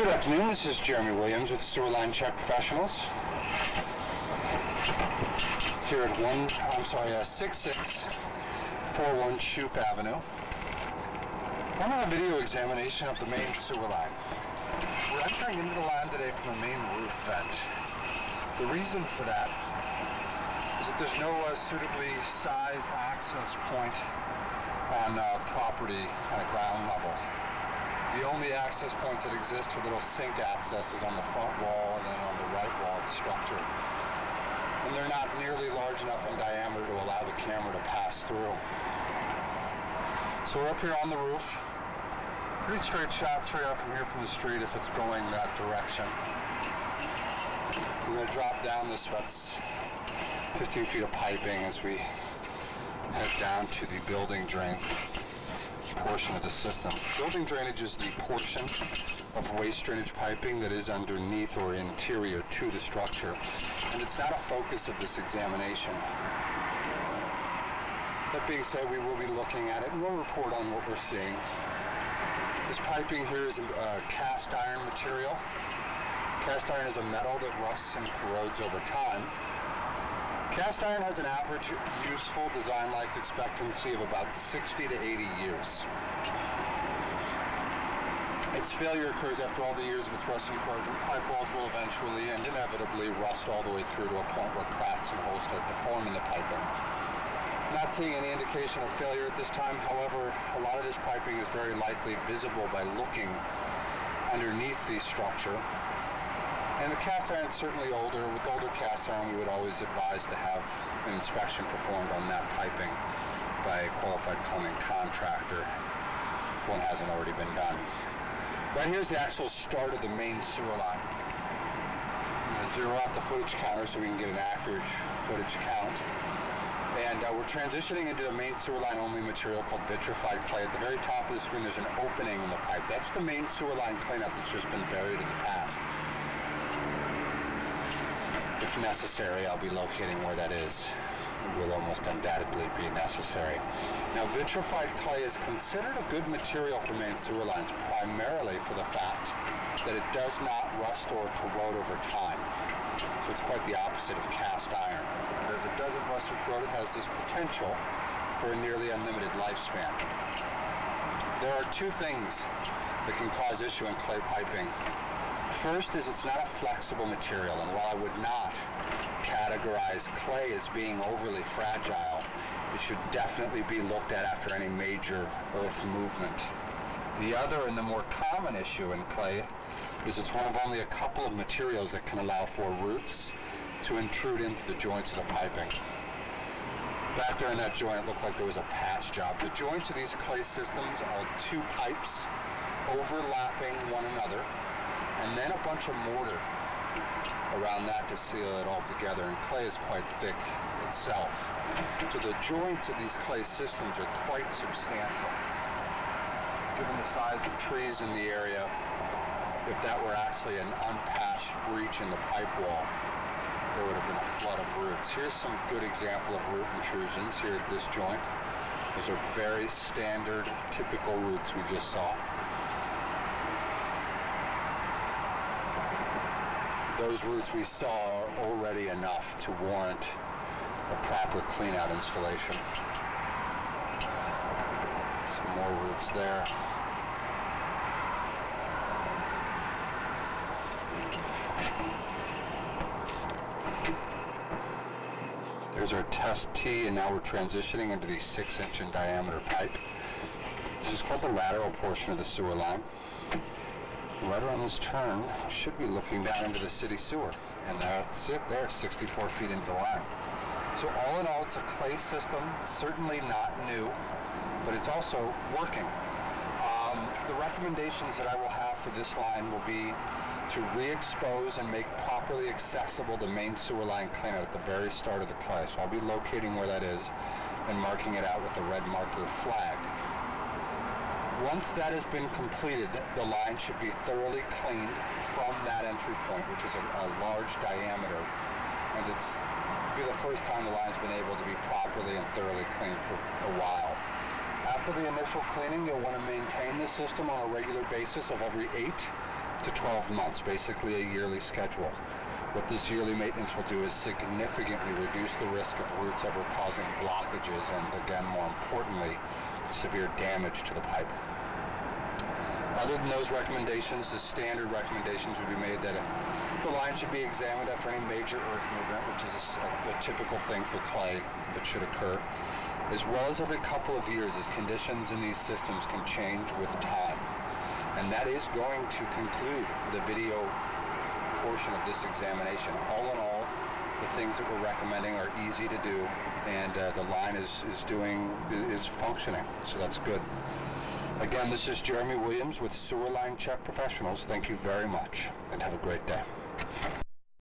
Good afternoon, this is Jeremy Williams with Sewerline Check Professionals. Here at 6641 Shoup Avenue. I'm on a video examination of the main sewer line. We're entering into the line today from the main roof vent. The reason for that is that there's no suitably sized access point on property kind of ground level. The only access points that exist for little sink access is on the front wall and then on the right wall of the structure. And they're not nearly large enough in diameter to allow the camera to pass through. So we're up here on the roof. Pretty straight shot straight up from here from the street if it's going that direction. We're going to drop down this, that's 15 feet of piping as we head down to the building drain portion of the system. Building drainage is the portion of waste drainage piping that is underneath or interior to the structure, and it's not a focus of this examination. That being said, we will be looking at it and we'll report on what we're seeing. This piping here is cast iron material. Cast iron is a metal that rusts and corrodes over time. Cast iron has an average useful design life expectancy of about 60 to 80 years. Its failure occurs after all the years of its rust and corrosion. Pipe walls will eventually and inevitably rust all the way through to a point where cracks and holes start to form in the piping. Not seeing any indication of failure at this time. However, a lot of this piping is very likely visible by looking underneath the structure. And the cast iron is certainly older. With older cast iron, we would always advise to have an inspection performed on that piping by a qualified plumbing contractor if one hasn't already been done. Right here's the actual start of the main sewer line. I'm going to zero out the footage counter so we can get an accurate footage count. And we're transitioning into the main sewer line only material called vitrified clay. At the very top of the screen, there's an opening in the pipe. That's the main sewer line cleanup that's just been buried in the past. If necessary, I'll be locating where that is. It will almost undoubtedly be necessary. Now, vitrified clay is considered a good material for main sewer lines, primarily for the fact that it does not rust or corrode over time. So it's quite the opposite of cast iron. And as it doesn't rust or corrode, it has this potential for a nearly unlimited lifespan. There are two things that can cause issue in clay piping. First is it's not a flexible material, and while I would not categorize clay as being overly fragile, it should definitely be looked at after any major earth movement. The other and the more common issue in clay is it's one of only a couple of materials that can allow for roots to intrude into the joints of the piping. Back there in that joint, it looked like there was a patch job. The joints of these clay systems are two pipes overlapping one another, and then a bunch of mortar around that to seal it all together, and clay is quite thick itself. So the joints of these clay systems are quite substantial. Given the size of trees in the area, if that were actually an unpatched breach in the pipe wall, there would have been a flood of roots. Here's some good example of root intrusions here at this joint. Those are very standard, typical roots we just saw. Those roots we saw are already enough to warrant a proper clean-out installation. Some more roots there. There's our test tee, and now we're transitioning into the 6-inch in diameter pipe. This is called the lateral portion of the sewer line. Right around this turn, should be looking down into the city sewer. And that's it there, 64 feet into the line. So all in all, it's a clay system. It's certainly not new, but it's also working. The recommendations that I will have for this line will be to re-expose and make properly accessible the main sewer line cleanout at the very start of the clay. So I'll be locating where that is and marking it out with a red marker flag. Once that has been completed, the line should be thoroughly cleaned from that entry point, which is a large diameter, and it's be the first time the line's been able to be properly and thoroughly cleaned for a while. After the initial cleaning, you'll want to maintain the system on a regular basis of every 8 to 12 months, basically a yearly schedule. What this yearly maintenance will do is significantly reduce the risk of roots ever causing blockages and, again, more importantly, severe damage to the pipe. Other than those recommendations, the standard recommendations would be made that the line should be examined after any major earth movement, which is a typical thing for clay that should occur, as well as every couple of years as conditions in these systems can change with time. And that is going to conclude the video portion of this examination. All in all, the things that we're recommending are easy to do, and the line is functioning, so that's good. Again, this is Jeremy Williams with Sewer Line Check Professionals. Thank you very much, and have a great day.